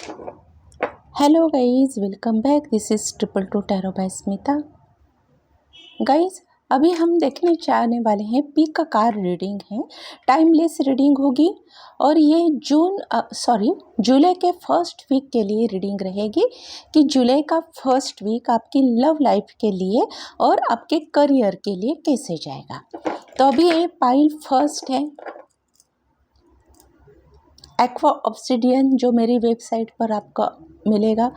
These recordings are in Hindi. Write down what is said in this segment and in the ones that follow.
Hello guys, welcome back. This is triple two tarot by Smita. Guys, अभी हम देखने जाने वाले हैं पी का कार रीडिंग है, टाइमलेस रीडिंग होगी और ये जुलाई के फर्स्ट वीक के लिए रीडिंग रहेगी कि जुलाई का फर्स्ट वीक आपकी लव लाइफ के लिए और आपके करियर के लिए कैसे जाएगा। तो अभी ये पाइल फर्स्ट है एक्वा ऑब्सिडियन, जो मेरी वेबसाइट पर आपको मिलेगा।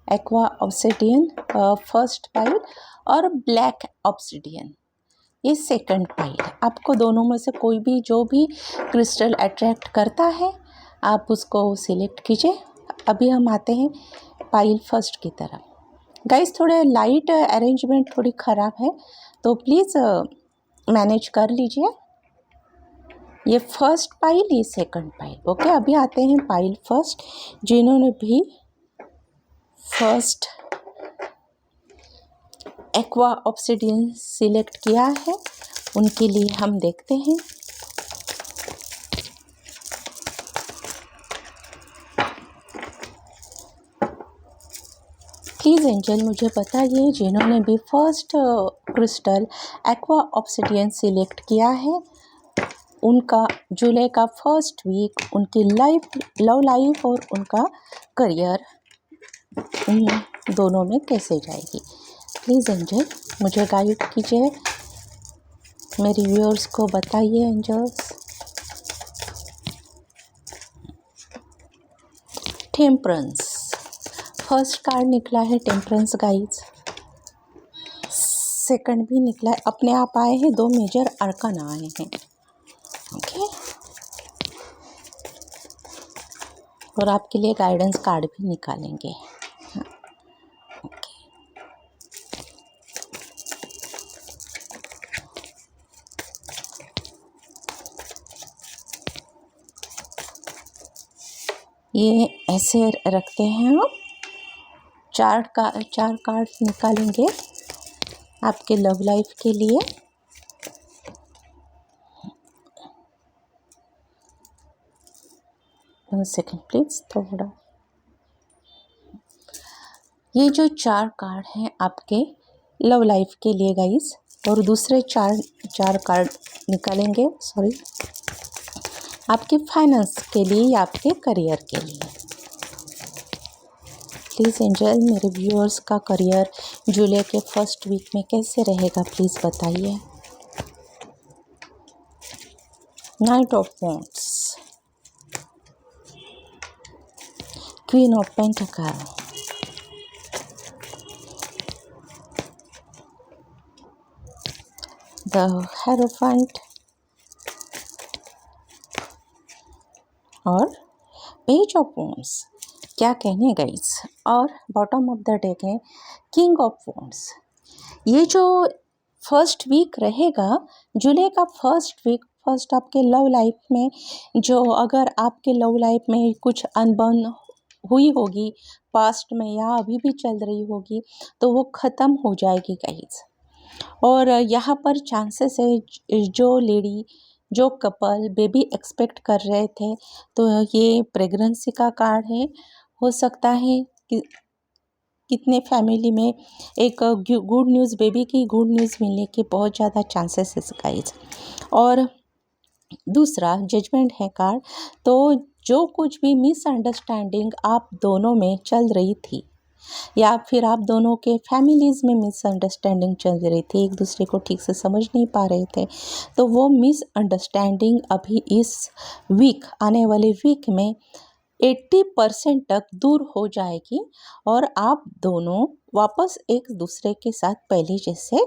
एक्वा ऑब्सिडियन फर्स्ट पाइल और ब्लैक ऑब्सिडियन ये सेकंड पाइल। आपको दोनों में से कोई भी जो भी क्रिस्टल अट्रैक्ट करता है आप उसको सिलेक्ट कीजिए। अभी हम आते हैं पाइल फर्स्ट की तरफ। गाइस, थोड़े लाइट अरेंजमेंट थोड़ी ख़राब है तो प्लीज़ मैनेज कर लीजिए। ये फर्स्ट पाइल, ये सेकंड पाइल। ओके, अभी आते हैं पाइल फर्स्ट। जिन्होंने भी फर्स्ट एक्वा ऑब्सिडियन सिलेक्ट किया है उनके लिए हम देखते हैं। प्लीज़ एंजल मुझे बताइए, जिन्होंने भी first crystal aqua obsidian select किया है उनका जुलाई का फर्स्ट वीक, उनकी लव लाइफ और उनका करियर उन दोनों में कैसे जाएगी। प्लीज़ एंजल मुझे गाइड कीजिए, मेरे व्यूअर्स को बताइए एंजल्स। टेम्परेंस फर्स्ट कार्ड निकला है, टेम्परेंस गाइड्स। सेकंड भी निकला है, अपने आप आए हैं, दो मेजर अरकान आए हैं। ओके, और आपके लिए गाइडेंस कार्ड भी निकालेंगे। ये ऐसे रखते हैं हम, चार कार्ड निकालेंगे आपके लव लाइफ के लिए। वन सेकेंड प्लीज, थोड़ा। ये जो चार कार्ड हैं आपके लव लाइफ के लिए गाइस, और दूसरे चार कार्ड निकालेंगे आपके फाइनेंस के लिए या आपके करियर के लिए। प्लीज़ एंजल, मेरे व्यूअर्स का करियर जुलाई के फर्स्ट वीक में कैसे रहेगा प्लीज़ बताइए। Night of wands, queen of pentacle, the hierophant और पेज ऑफ वॉन्ड्स। क्या कहने गाइस, और बॉटम ऑफ द डेक है किंग ऑफ वॉन्ड्स। ये जो फर्स्ट वीक रहेगा जुलाई का फर्स्ट वीक, फर्स्ट आपके लव लाइफ में, जो अगर आपके लव लाइफ में कुछ अनबन हुई होगी पास्ट में या अभी भी चल रही होगी तो वो ख़त्म हो जाएगी गाइस। और यहाँ पर चांसेस है जो लेडी, जो कपल बेबी एक्सपेक्ट कर रहे थे तो ये प्रेगनेंसी का कार्ड है। हो सकता है कि कितने फैमिली में एक गुड न्यूज़, बेबी की गुड न्यूज़ मिलने के बहुत ज़्यादा चांसेस है गाइस। और दूसरा जजमेंट है कार्ड। तो जो कुछ भी मिसअंडरस्टैंडिंग आप दोनों में चल रही थी या फिर आप दोनों के फैमिलीज़ में मिसअंडरस्टैंडिंग चल रही थी, एक दूसरे को ठीक से समझ नहीं पा रहे थे, तो वो मिसअंडरस्टैंडिंग अभी इस वीक, आने वाले वीक में 80% तक दूर हो जाएगी और आप दोनों वापस एक दूसरे के साथ पहले जैसे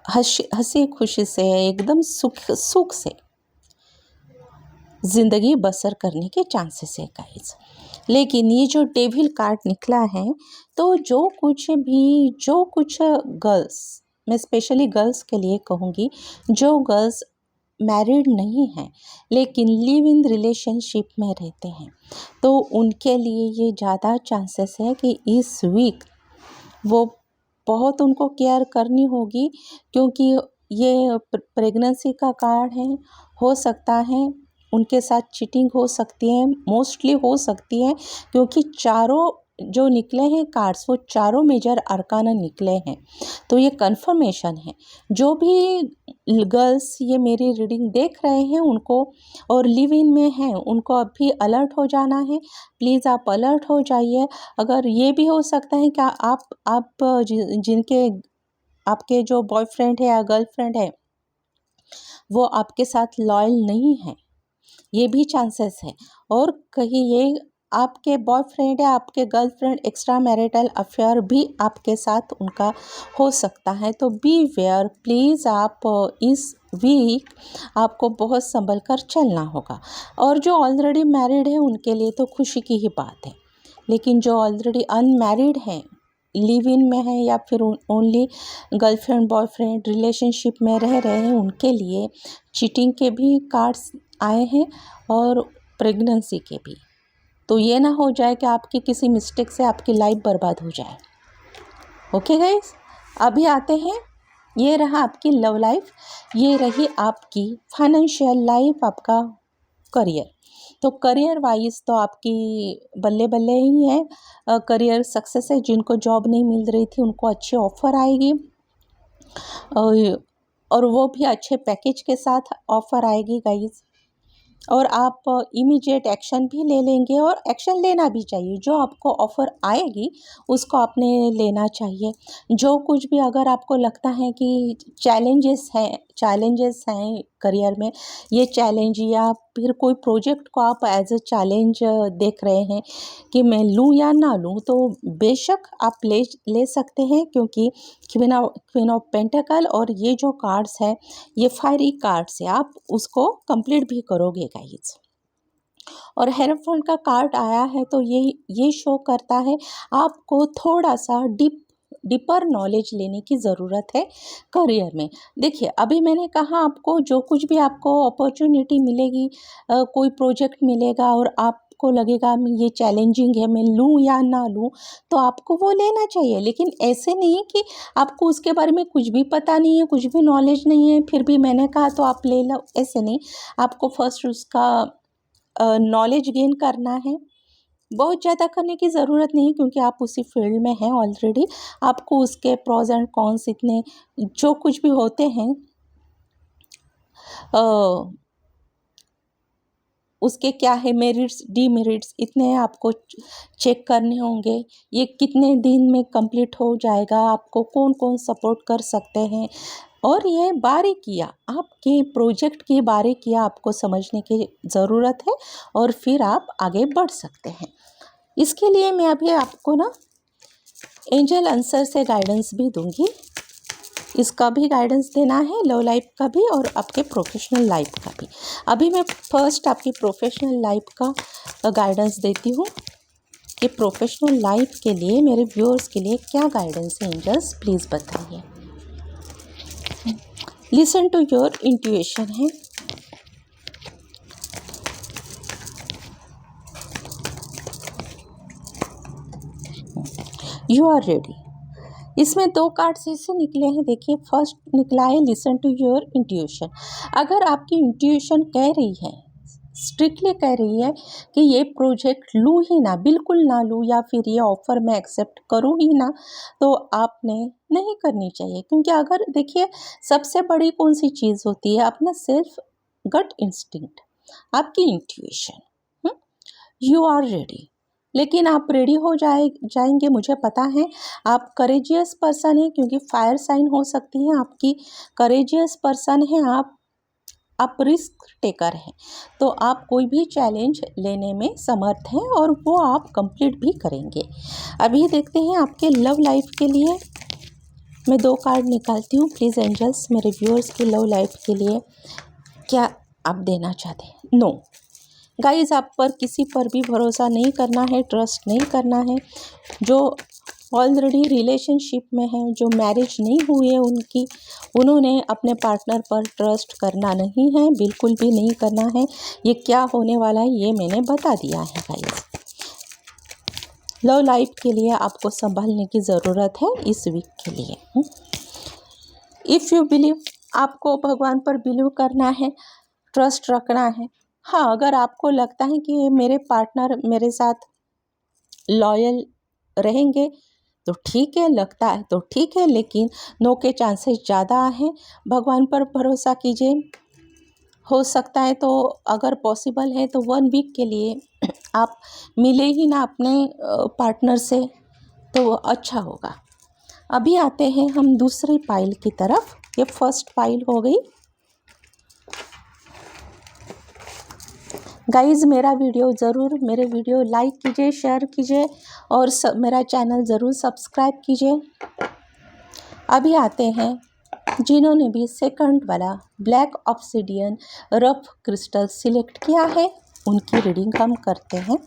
हंसी खुशी से एकदम सुख से ज़िंदगी बसर करने के चांसेस है गाइस। लेकिन ये जो डेविल कार्ड निकला है, तो जो कुछ गर्ल्स, मैं स्पेशली गर्ल्स के लिए कहूँगी, जो गर्ल्स मैरिड नहीं हैं लेकिन लिव इन रिलेशनशिप में रहते हैं, तो उनके लिए ये ज़्यादा चांसेस है कि इस वीक वो बहुत उनको केयर करनी होगी, क्योंकि ये प्रेगनेंसी का कार्ड है। हो सकता है उनके साथ चीटिंग हो सकती है, मोस्टली हो सकती है, क्योंकि चारों जो निकले हैं कार्ड्स वो चारों मेजर अरकाना निकले हैं। तो ये कंफर्मेशन है। जो भी गर्ल्स ये मेरी रीडिंग देख रहे हैं उनको, और लिव इन में हैं, उनको अभी अलर्ट हो जाना है। प्लीज़ आप अलर्ट हो जाइए। अगर ये भी हो सकता है कि आप जिनके आपके जो बॉयफ्रेंड है या गर्लफ्रेंड है वो आपके साथ लॉयल नहीं है, ये भी चांसेस है। और कहीं ये आपके बॉयफ्रेंड या आपके गर्लफ्रेंड एक्स्ट्रा मैरिटल अफेयर भी आपके साथ उनका हो सकता है। तो बी वेयर प्लीज़। आप इस वीक आपको बहुत संभल कर चलना होगा। और जो ऑलरेडी मैरिड है उनके लिए तो खुशी की ही बात है, लेकिन जो ऑलरेडी अनमैरिड हैं, लिव इन में है या फिर ओनली गर्लफ्रेंड बॉयफ्रेंड रिलेशनशिप में रह रहे हैं, उनके लिए चीटिंग के भी कार्ड्स आए हैं और प्रेगनेंसी के भी। तो ये ना हो जाए कि आपकी किसी मिस्टेक से आपकी लाइफ बर्बाद हो जाए। ओके गाइस, अभी आते हैं, ये रहा आपकी लव लाइफ, ये रही आपकी फाइनेंशियल लाइफ, आपका करियर। तो करियर वाइज तो आपकी बल्ले बल्ले ही है। करियर सक्सेस है। जिनको जॉब नहीं मिल रही थी उनको अच्छी ऑफ़र आएगी, और वो भी अच्छे पैकेज के साथ ऑफ़र आएगी गाइस। और आप इमीडिएट एक्शन भी ले लेंगे, और एक्शन लेना भी चाहिए। जो आपको ऑफ़र आएगी उसको आपने लेना चाहिए। जो कुछ भी अगर आपको लगता है कि चैलेंजेस हैं करियर में, ये चैलेंज या फिर कोई प्रोजेक्ट को आप एज अ चैलेंज देख रहे हैं कि मैं लूँ या ना लूँ, तो बेशक आप ले सकते हैं, क्योंकि क्वीन ऑफ पेंटाकल और ये जो कार्ड्स है ये फायरी कार्ड्स है, आप उसको कंप्लीट भी करोगे गाइस। और हेरोफेंट का कार्ड आया है तो ये शो करता है आपको थोड़ा सा डीपर नॉलेज लेने की ज़रूरत है करियर में। देखिए, अभी मैंने कहा आपको जो कुछ भी आपको अपॉर्चुनिटी मिलेगी, कोई प्रोजेक्ट मिलेगा और आपको लगेगा ये चैलेंजिंग है, मैं लूँ या ना लूँ, तो आपको वो लेना चाहिए। लेकिन ऐसे नहीं कि आपको उसके बारे में कुछ भी पता नहीं है, कुछ भी नॉलेज नहीं है, फिर भी मैंने कहा तो आप ले लो, ऐसे नहीं। आपको फर्स्ट उसका नॉलेज गेन करना है। बहुत ज़्यादा करने की ज़रूरत नहीं, क्योंकि आप उसी फील्ड में हैं ऑलरेडी। आपको उसके प्रॉज एंड कॉन्स इतने जो कुछ भी होते हैं उसके क्या है मेरिट्स डीमेरिट्स, इतने आपको चेक करने होंगे। ये कितने दिन में कंप्लीट हो जाएगा, आपको कौन कौन सपोर्ट कर सकते हैं, और ये बारीकियाँ आपके प्रोजेक्ट की बारीकियाँ आपको समझने की ज़रूरत है, और फिर आप आगे बढ़ सकते हैं। इसके लिए मैं अभी आपको ना एंजल आंसर से गाइडेंस भी दूंगी। इसका भी गाइडेंस देना है, लव लाइफ का भी और आपके प्रोफेशनल लाइफ का भी। अभी मैं फर्स्ट आपकी प्रोफेशनल लाइफ का गाइडेंस देती हूँ कि प्रोफेशनल लाइफ के लिए मेरे व्यूअर्स के लिए क्या गाइडेंस है। एंजल्स प्लीज़ बताइए। लिसन टू योर इंट्यूशन है। You are ready. इसमें 2 कार्ड्स ऐसे निकले हैं। देखिए, फर्स्ट निकला है लिसन टू योर इंट्यूशन। अगर आपकी इंट्यूशन कह रही है, स्ट्रिक्टली कह रही है कि ये प्रोजेक्ट लूँ ही ना, बिल्कुल ना लूँ, या फिर ये ऑफ़र मैं एक्सेप्ट करूँ ही ना, तो आपने नहीं करनी चाहिए। क्योंकि अगर देखिए, सबसे बड़ी कौन सी चीज़ होती है? अपना सेल्फ गट इंस्टिंक्ट, आपकी इंट्यूशन। You are ready. लेकिन आप रेडी हो जाएंगे, मुझे पता है। आप करेजियस पर्सन हैं, क्योंकि फायर साइन हो सकती है आपकी। करेजियस पर्सन हैं आप रिस्क टेकर हैं, तो आप कोई भी चैलेंज लेने में समर्थ हैं, और वो आप कंप्लीट भी करेंगे। अभी देखते हैं आपके लव लाइफ के लिए। मैं 2 कार्ड निकालती हूँ। प्लीज़ एंजल्स, मेरे व्यूअर्स की लव लाइफ के लिए क्या आप देना चाहते हैं? नो गाइस, आप पर किसी पर भी भरोसा नहीं करना है, ट्रस्ट नहीं करना है। जो ऑलरेडी रिलेशनशिप में है, जो मैरिज नहीं हुई है उन्होंने अपने पार्टनर पर ट्रस्ट करना नहीं है, बिल्कुल भी नहीं करना है। ये क्या होने वाला है ये मैंने बता दिया है गाइस। लव लाइफ के लिए आपको संभालने की ज़रूरत है इस वीक के लिए। इफ़ यू बिलीव, आपको भगवान पर बिलीव करना है, ट्रस्ट रखना है। हाँ, अगर आपको लगता है कि मेरे पार्टनर मेरे साथ लॉयल रहेंगे तो ठीक है, लगता है तो ठीक है, लेकिन नो के चांसेस ज़्यादा हैं। भगवान पर भरोसा कीजिए, हो सकता है तो अगर पॉसिबल है तो 1 वीक के लिए आप मिले ही ना अपने पार्टनर से, तो वो अच्छा होगा। अभी आते हैं हम दूसरी पाइल की तरफ। ये फर्स्ट पाइल हो गई। गाइज़, मेरे वीडियो लाइक कीजिए, शेयर कीजिए और मेरा चैनल ज़रूर सब्सक्राइब कीजिए। अभी आते हैं जिन्होंने भी सेकंड वाला black obsidian rough crystal select किया है, उनकी रीडिंग हम करते हैं।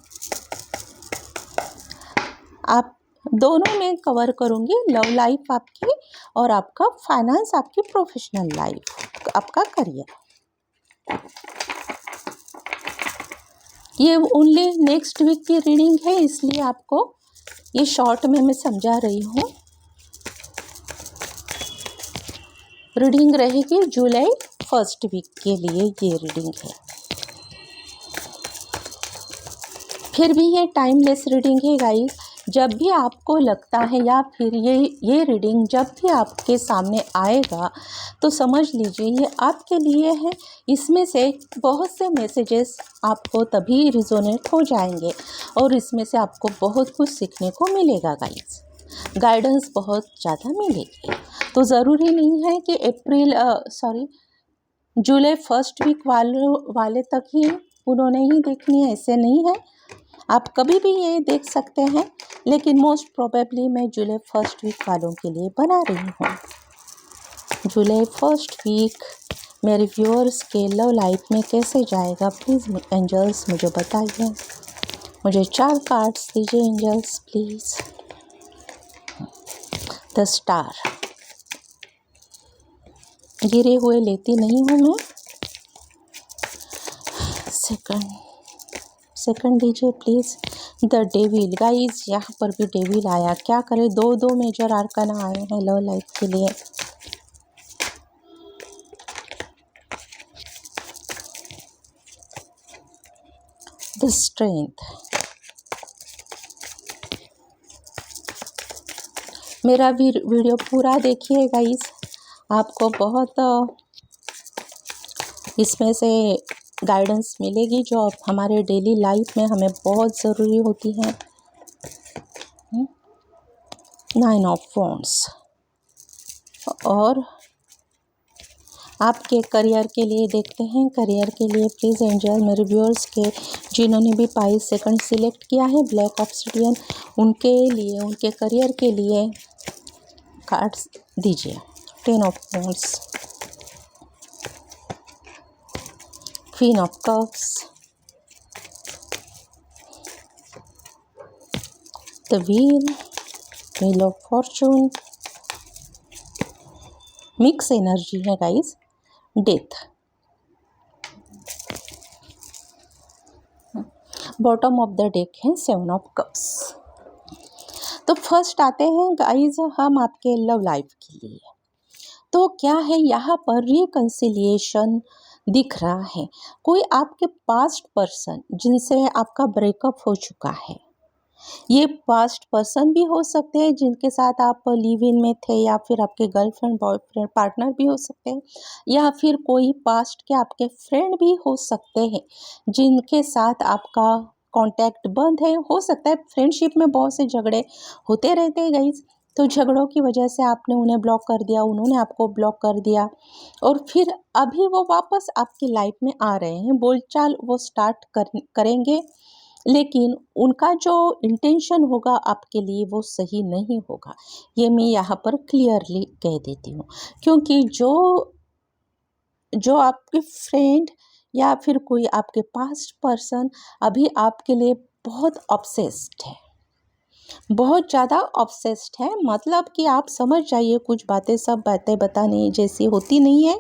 आप दोनों में कवर करूँगी, लव लाइफ आपकी और आपका फाइनेंस, आपकी प्रोफेशनल लाइफ, आपका करियर। ये ओनली नेक्स्ट वीक की रीडिंग है, इसलिए आपको ये शॉर्ट में मैं समझा रही हूँ। रीडिंग रहेगी जुलाई फर्स्ट वीक के लिए, ये रीडिंग है। फिर भी ये टाइमलेस रीडिंग है गाइस। जब भी आपको लगता है या फिर ये रीडिंग जब भी आपके सामने आएगा तो समझ लीजिए ये आपके लिए है। इसमें से बहुत से मैसेजेस आपको तभी रिजोनेट हो जाएंगे और इसमें से आपको बहुत कुछ सीखने को मिलेगा गाइस। गाइडेंस बहुत ज़्यादा मिलेगी। तो ज़रूरी नहीं है कि जुलाई फर्स्ट वीक वाले तक ही उन्होंने ही देखनी है, ऐसे नहीं है। आप कभी भी ये देख सकते हैं, लेकिन मोस्ट प्रोबेबली मैं जुलाई फर्स्ट वीक वालों के लिए बना रही हूँ। जुलाई फर्स्ट वीक मेरे व्यूअर्स के लव लाइफ में कैसे जाएगा, प्लीज़ एंजल्स मुझे बताइए। मुझे 4 कार्ड्स दीजिए एंजल्स प्लीज़। द स्टार, गिरे हुए लेती नहीं हूँ मैं। सेकंड दीजिए प्लीज़। द डेविल, गाइस यहाँ पर भी डेविल आया, क्या करें, दो मेजर आर्कन आए हैं लव लाइफ के लिए। द स्ट्रेंथ, मेरा वीडियो पूरा देखिए गाइस, आपको बहुत इसमें से गाइडेंस मिलेगी जो हमारे डेली लाइफ में हमें बहुत ज़रूरी होती है। 9 ऑफ वॉन्ड्स, और आपके करियर के लिए देखते हैं। करियर के लिए प्लीज़ एंजल मेरे व्यूअर्स के जिन्होंने भी पाइल सेकंड सिलेक्ट किया है ब्लैक ऑब्सिडियन, उनके लिए, उनके करियर के लिए कार्ड्स दीजिए। 10 of wands, queen of cups, the wheel of fortune, mix energy है guys, death, bottom of the deck है 7 ऑफ कप्स। तो फर्स्ट आते हैं गाइस हम आपके लव लाइफ के लिए। तो क्या है यहाँ पर रिकंसिलिएशन दिख रहा है। कोई आपके पास्ट पर्सन जिनसे आपका ब्रेकअप हो चुका है, ये पास्ट पर्सन भी हो सकते हैं जिनके साथ आप लिव इन में थे, या फिर आपके गर्लफ्रेंड बॉयफ्रेंड पार्टनर भी हो सकते हैं, या फिर कोई पास्ट के आपके फ्रेंड भी हो सकते हैं जिनके साथ आपका कांटेक्ट बंद है। हो सकता है फ्रेंडशिप में बहुत से झगड़े होते रहते हैं गाइस, तो झगड़ों की वजह से आपने उन्हें ब्लॉक कर दिया, उन्होंने आपको ब्लॉक कर दिया, और फिर अभी वो वापस आपकी लाइफ में आ रहे हैं, बोलचाल वो स्टार्ट करेंगे, लेकिन उनका जो इंटेंशन होगा आपके लिए वो सही नहीं होगा। ये मैं यहाँ पर क्लियरली कह देती हूँ, क्योंकि जो आपके फ्रेंड या फिर कोई आपके पास्ट पर्सन अभी आपके लिए बहुत ऑब्सेस्ड है, बहुत ज़्यादा ऑब्सेस्ड है। मतलब कि आप समझ जाइए, कुछ बातें सब बातें बताने जैसी होती नहीं है।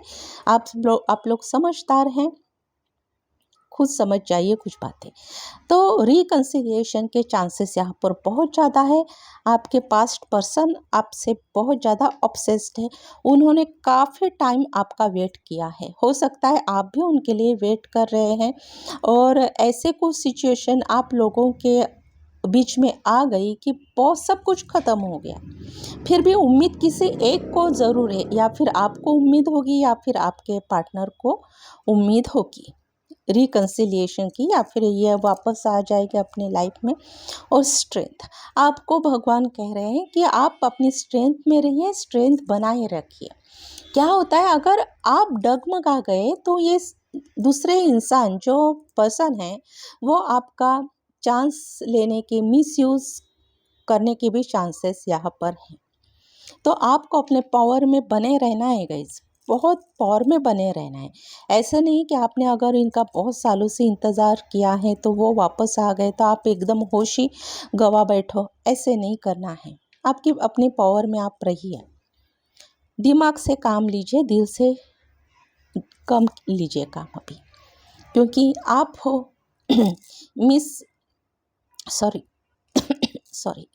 आप लोग समझदार हैं, खुद समझ जाइए कुछ बातें। तो रिकन्सिलिएशन के चांसेस यहाँ पर बहुत ज़्यादा है। आपके पास्ट पर्सन आपसे बहुत ज़्यादा ऑब्सेस्ड है, उन्होंने काफ़ी टाइम आपका वेट किया है, हो सकता है आप भी उनके लिए वेट कर रहे हैं और ऐसे कुछ सिचुएशन आप लोगों के बीच में आ गई कि बहुत सब कुछ ख़त्म हो गया, फिर भी उम्मीद किसी एक को ज़रूर है, या फिर आपको उम्मीद होगी या फिर आपके पार्टनर को उम्मीद होगी रिकन्सिलिएशन की, या फिर ये वापस आ जाएगा अपने लाइफ में। और स्ट्रेंथ, आपको भगवान कह रहे हैं कि आप अपनी स्ट्रेंथ में रहिए, स्ट्रेंथ बनाए रखिए। क्या होता है, अगर आप डगमगा गए तो ये दूसरे इंसान जो पर्सन है वो आपका चांस लेने के, मिसयूज़ करने के भी चांसेस यहाँ पर हैं। तो आपको अपने पावर में बने रहना है गाइस, बहुत पावर में बने रहना है। ऐसे नहीं कि आपने अगर इनका बहुत सालों से इंतज़ार किया है तो वो वापस आ गए तो आप एकदम होश ही गवा बैठो, ऐसे नहीं करना है। आपकी अपनी पावर में आप रहिए, दिमाग से काम लीजिए, दिल से कम लीजिए काम अभी, क्योंकि आप हो सॉरी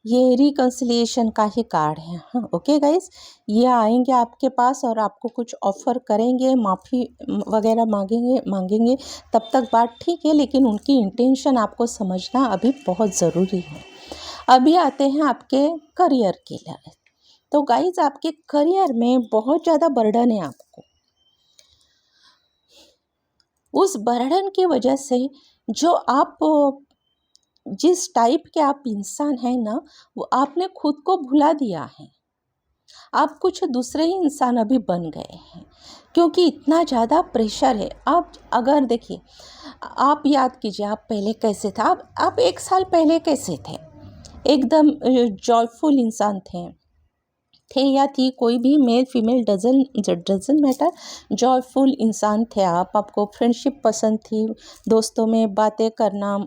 ये रिकन्सिलिएशन का ही कार्ड है। हाँ ओके गाइस, ये आएंगे आपके पास और आपको कुछ ऑफ़र करेंगे, माफ़ी वगैरह मांगेंगे, तब तक बात ठीक है, लेकिन उनकी इंटेंशन आपको समझना अभी बहुत ज़रूरी है। अभी आते हैं आपके करियर के लिए। तो गाइस, आपके करियर में बहुत ज़्यादा बर्डन है आपको। उस बर्डन की वजह से जो आप जिस टाइप के आप इंसान हैं ना, वो आपने खुद को भुला दिया है। आप कुछ दूसरे ही इंसान अभी बन गए हैं, क्योंकि इतना ज़्यादा प्रेशर है। आप अगर देखिए, आप याद कीजिए आप पहले कैसे थे, आप 1 साल पहले कैसे थे, एकदम जॉयफुल इंसान थे या थी, कोई भी male female doesn't matter, joyful इंसान थे आप। आपको फ्रेंडशिप पसंद थी, दोस्तों में बातें करना,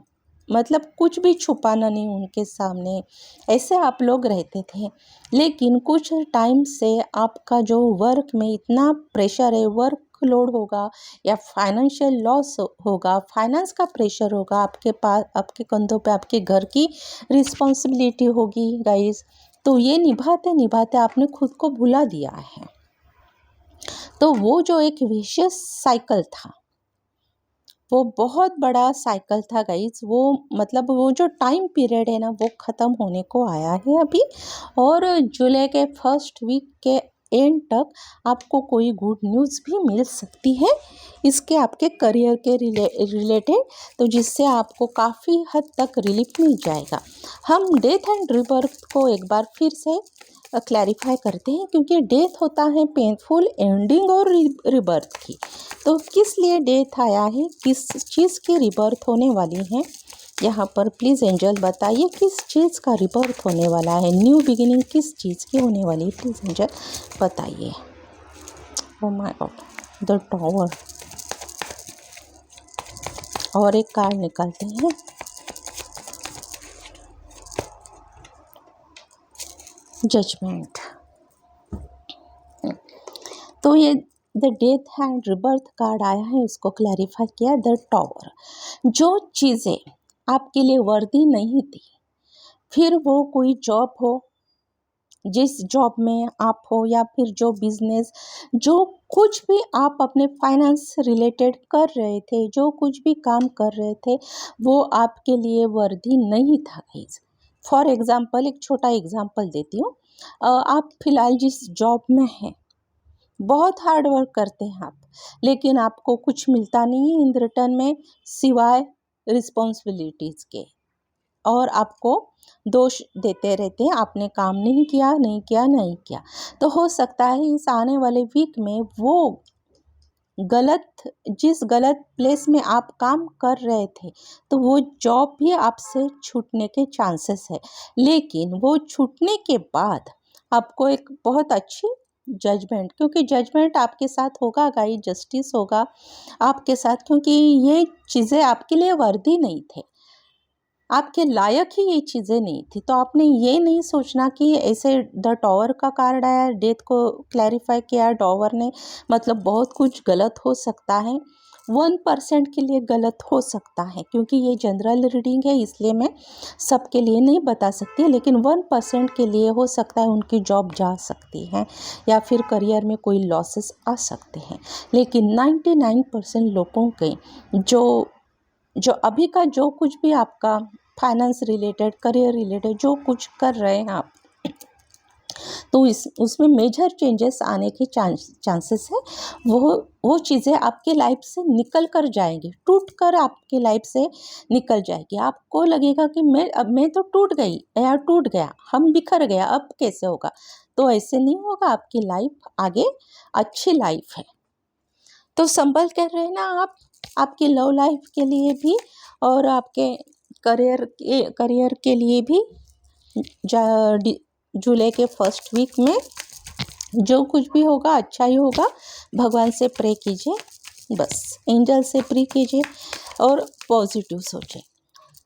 मतलब कुछ भी छुपाना नहीं उनके सामने, ऐसे आप लोग रहते थे। लेकिन कुछ टाइम से आपका जो वर्क में इतना प्रेशर है, वर्क लोड होगा या फाइनेंशियल लॉस होगा, फाइनेंस का प्रेशर होगा, आपके पास, आपके कंधों पे आपके घर की रिस्पॉन्सिबिलिटी होगी गाइस। तो ये निभाते निभाते आपने खुद को भुला दिया है। तो वो जो एक विशियस साइकिल था, वो बहुत बड़ा साइकिल था गाइस। वो मतलब वो जो टाइम पीरियड है ना, वो ख़त्म होने को आया है अभी, और जुलाई के फर्स्ट वीक के एंड तक आपको कोई गुड न्यूज़ भी मिल सकती है इसके, आपके करियर के रिलेटेड, तो जिससे आपको काफ़ी हद तक रिलीफ मिल जाएगा। हम डेथ एंड रिबर्थ को एक बार फिर से क्लैरिफाई करते हैं, क्योंकि डेथ होता है पेनफुल एंडिंग और रिबर्थ की। तो किस लिए डेथ आया है, किस चीज़ की रिबर्थ होने वाली है यहाँ पर, प्लीज़ एंजल बताइए किस चीज़ का रिबर्थ होने वाला है, न्यू बिगिनिंग किस चीज़ की होने वाली है, प्लीज़ एंजल बताइए। Oh my God, the tower. और एक कार्ड निकालते हैं, जजमेंट। तो ये the death and rebirth card आया है, उसको क्लैरिफाई किया। द टॉवर, जो चीज़ें आपके लिए वर्दी नहीं थी, फिर वो कोई जॉब हो, जिस जॉब में आप हो, या फिर जो बिजनेस, जो कुछ भी आप अपने फाइनेंस रिलेटेड कर रहे थे, जो कुछ भी काम कर रहे थे, वो आपके लिए वर्दी नहीं था गाइस। फॉर एग्ज़ाम्पल, एक छोटा एग्ज़ाम्पल देती हूँ। आप फिलहाल जिस जॉब में हैं, बहुत हार्ड वर्क करते हैं आप, लेकिन आपको कुछ मिलता नहीं है इन रिटर्न में, सिवाय रिस्पॉन्सिबिलिटीज़ के, और आपको दोष देते रहते हैं, आपने काम नहीं किया। तो हो सकता है इस आने वाले वीक में वो जिस गलत प्लेस में आप काम कर रहे थे, तो वो जॉब भी आपसे छूटने के चांसेस है। लेकिन वो छूटने के बाद आपको एक बहुत अच्छी जजमेंट, क्योंकि जजमेंट आपके साथ होगा गाइस, जस्टिस होगा आपके साथ, क्योंकि ये चीज़ें आपके लिए वर्दी नहीं थे, आपके लायक ही ये चीज़ें नहीं थी। तो आपने ये नहीं सोचना कि ऐसे द टॉवर का कार्ड आया, डेथ को क्लैरिफाई किया टॉवर ने, मतलब बहुत कुछ गलत हो सकता है। 1% के लिए गलत हो सकता है, क्योंकि ये जनरल रीडिंग है इसलिए मैं सबके लिए नहीं बता सकती, लेकिन 1% के लिए हो सकता है उनकी जॉब जा सकती है या फिर करियर में कोई लॉसेस आ सकते हैं। लेकिन 99% लोगों के जो अभी का जो कुछ भी आपका फाइनेंस रिलेटेड, करियर रिलेटेड जो कुछ कर रहे हैं आप, तो उसमें मेजर चेंजेस आने के चांसेस है। वो चीज़ें आपके लाइफ से निकल कर जाएंगी, टूट कर आपके लाइफ से निकल जाएगी। आपको लगेगा कि मैं तो टूट गई या टूट गया, हम बिखर गया, अब कैसे होगा। तो ऐसे नहीं होगा, आपकी लाइफ आगे अच्छी लाइफ है। तो संभल कर रहना आप, आपकी लव लाइफ के लिए भी और आपके करियर के लिए भी। जुलाई के फर्स्ट वीक में जो कुछ भी होगा अच्छा ही होगा। भगवान से प्रे कीजिए, बस एंजल से प्रे कीजिए और पॉजिटिव सोचें।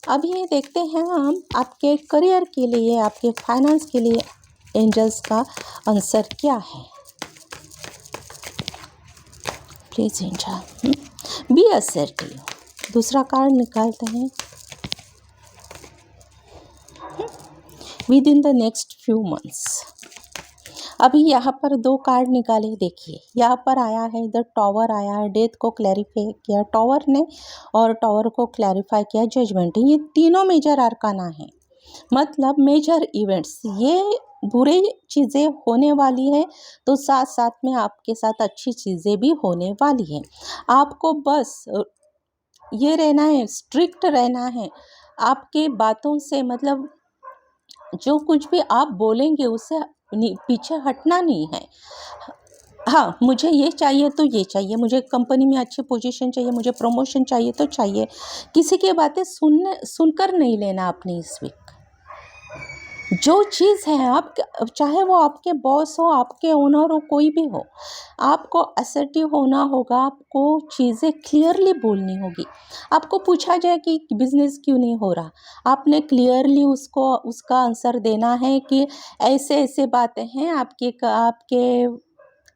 अभी ये देखते हैं हम आपके करियर के लिए, आपके फाइनेंस के लिए एंजल्स का आंसर क्या है। Please angel be assertive. दूसरा कार्ड निकालते हैं। Within the next few months. अभी यहाँ पर 2 कार्ड निकाले, देखिए यहाँ पर आया है द टॉवर आया है, डेथ को क्लैरिफाई किया टॉवर ने और टॉवर को क्लैरिफाई किया जजमेंट। ये तीनों मेजर आर्काना है, मतलब मेजर इवेंट्स, ये बुरे चीज़ें होने वाली है तो साथ साथ में आपके साथ अच्छी चीज़ें भी होने वाली है। आपको बस ये रहना है, स्ट्रिक्ट रहना है, आपके बातों से मतलब जो कुछ भी आप बोलेंगे उससे पीछे हटना नहीं है। हाँ, मुझे ये चाहिए तो ये चाहिए, मुझे कंपनी में अच्छी पोजीशन चाहिए, मुझे प्रमोशन चाहिए तो चाहिए। किसी की बातें सुनकर नहीं लेना अपनी इस वीक। जो चीज़ है आप, चाहे वो आपके बॉस हो, आपके ओनर हो, कोई भी हो, आपको असर्टिव होना होगा। आपको चीज़ें क्लियरली बोलनी होगी। आपको पूछा जाए कि बिजनेस क्यों नहीं हो रहा, आपने क्लियरली उसका आंसर देना है कि ऐसे ऐसे बातें हैं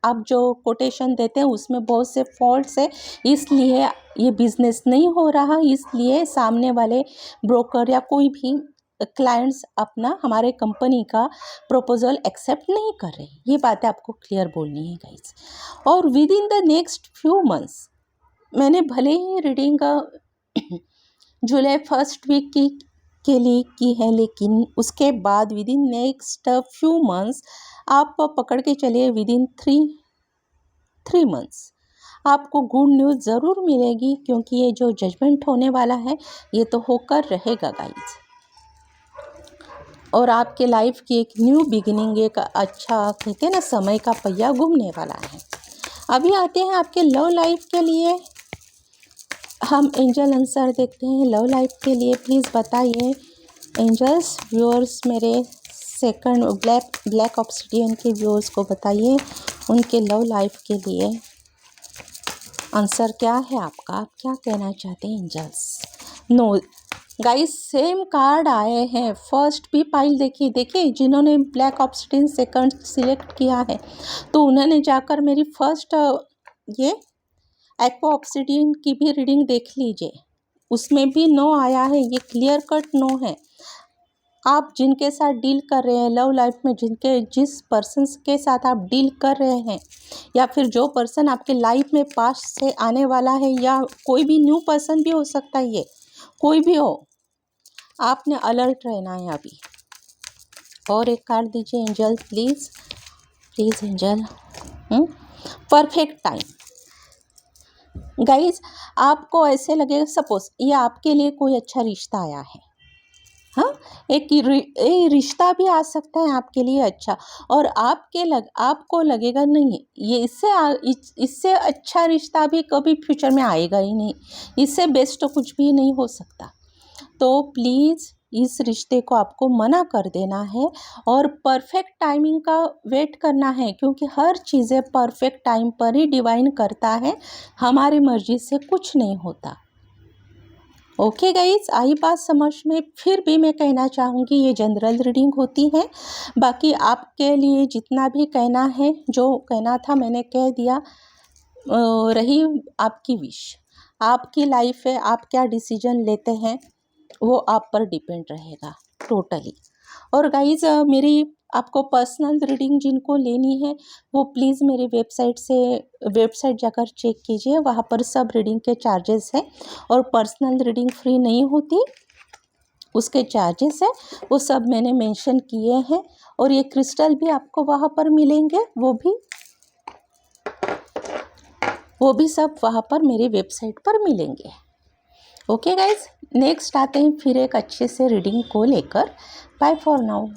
आप जो कोटेशन देते हैं उसमें बहुत से फॉल्ट्स है, इसलिए ये बिज़नेस नहीं हो रहा, इसलिए सामने वाले ब्रोकर या कोई भी क्लाइंट्स अपना हमारे कंपनी का प्रपोजल एक्सेप्ट नहीं कर रहे। ये बातें आपको क्लियर बोलनी है गाइस। और with in the next few months, मैंने भले ही रीडिंग जुलाई फर्स्ट वीक के लिए की है, लेकिन उसके बाद with in next few months आप पकड़ के चलिए, विद इन थ्री मंथ्स आपको गुड न्यूज़ ज़रूर मिलेगी, क्योंकि ये जो जजमेंट होने वाला है ये तो होकर रहेगा गाइज। और आपके लाइफ की एक न्यू बिगिनिंग, एक अच्छा कहते हैं ना समय का पहिया घूमने वाला है। अभी आते हैं आपके लव लाइफ के लिए। हम एंजल आंसर देखते हैं लव लाइफ के लिए। प्लीज़ बताइए एंजल्स, व्यूअर्स मेरे सेकंड ब्लैक ऑब्सिडियन के व्यूअर्स को बताइए उनके लव लाइफ के लिए आंसर क्या है आपका, आप क्या कहना चाहते हैं angels. No guys, same card आए हैं। फर्स्ट भी पाइल देखिए जिन्होंने ब्लैक ऑब्सिडियन सेकंड सिलेक्ट किया है तो उन्होंने जाकर मेरी फर्स्ट ये एक्वा ऑब्सिडियन की भी रीडिंग देख लीजिए, उसमें भी नो आया है। ये क्लियर कट नो है। आप जिनके साथ डील कर रहे हैं लव लाइफ में, जिस पर्सन के साथ आप डील कर रहे हैं, या फिर जो पर्सन आपके लाइफ में पास्ट से आने वाला है, या कोई भी न्यू पर्सन भी हो सकता है, ये कोई भी हो, आपने अलर्ट रहना है अभी। और एक कार्ड दीजिए angel please angel. Perfect time guys, आपको ऐसे लगेगा सपोज ये आपके लिए कोई अच्छा रिश्ता आया है। हाँ, एक रिश्ता भी आ सकता है आपके लिए अच्छा, और आपको लगेगा नहीं ये इससे अच्छा रिश्ता भी कभी फ्यूचर में आएगा ही नहीं, इससे बेस्ट तो कुछ भी नहीं हो सकता। तो प्लीज़ इस रिश्ते को आपको मना कर देना है और परफेक्ट टाइमिंग का वेट करना है, क्योंकि हर चीज़ें परफेक्ट टाइम पर ही डिवाइन करता है, हमारी मर्जी से कुछ नहीं होता। ओके गाइज, आई बात समझ में। फिर भी मैं कहना चाहूँगी ये जनरल रीडिंग होती है, बाकी आपके लिए जितना भी कहना है, जो कहना था मैंने कह दिया, रही आपकी विश। आपकी लाइफ है, आप क्या डिसीजन लेते हैं वो आप पर डिपेंड रहेगा टोटली। और गाइज मेरी आपको पर्सनल रीडिंग जिनको लेनी है वो प्लीज़ मेरी वेबसाइट जाकर चेक कीजिए, वहाँ पर सब रीडिंग के चार्जेस हैं। और पर्सनल रीडिंग फ्री नहीं होती, उसके चार्जेस है, वो सब मैंने मेंशन किए हैं। और ये क्रिस्टल भी आपको वहाँ पर मिलेंगे, वो भी सब वहाँ पर मेरी वेबसाइट पर मिलेंगे। ओके गाइज, नेक्स्ट आते हैं फिर एक अच्छे से रीडिंग को लेकर। Bye for now.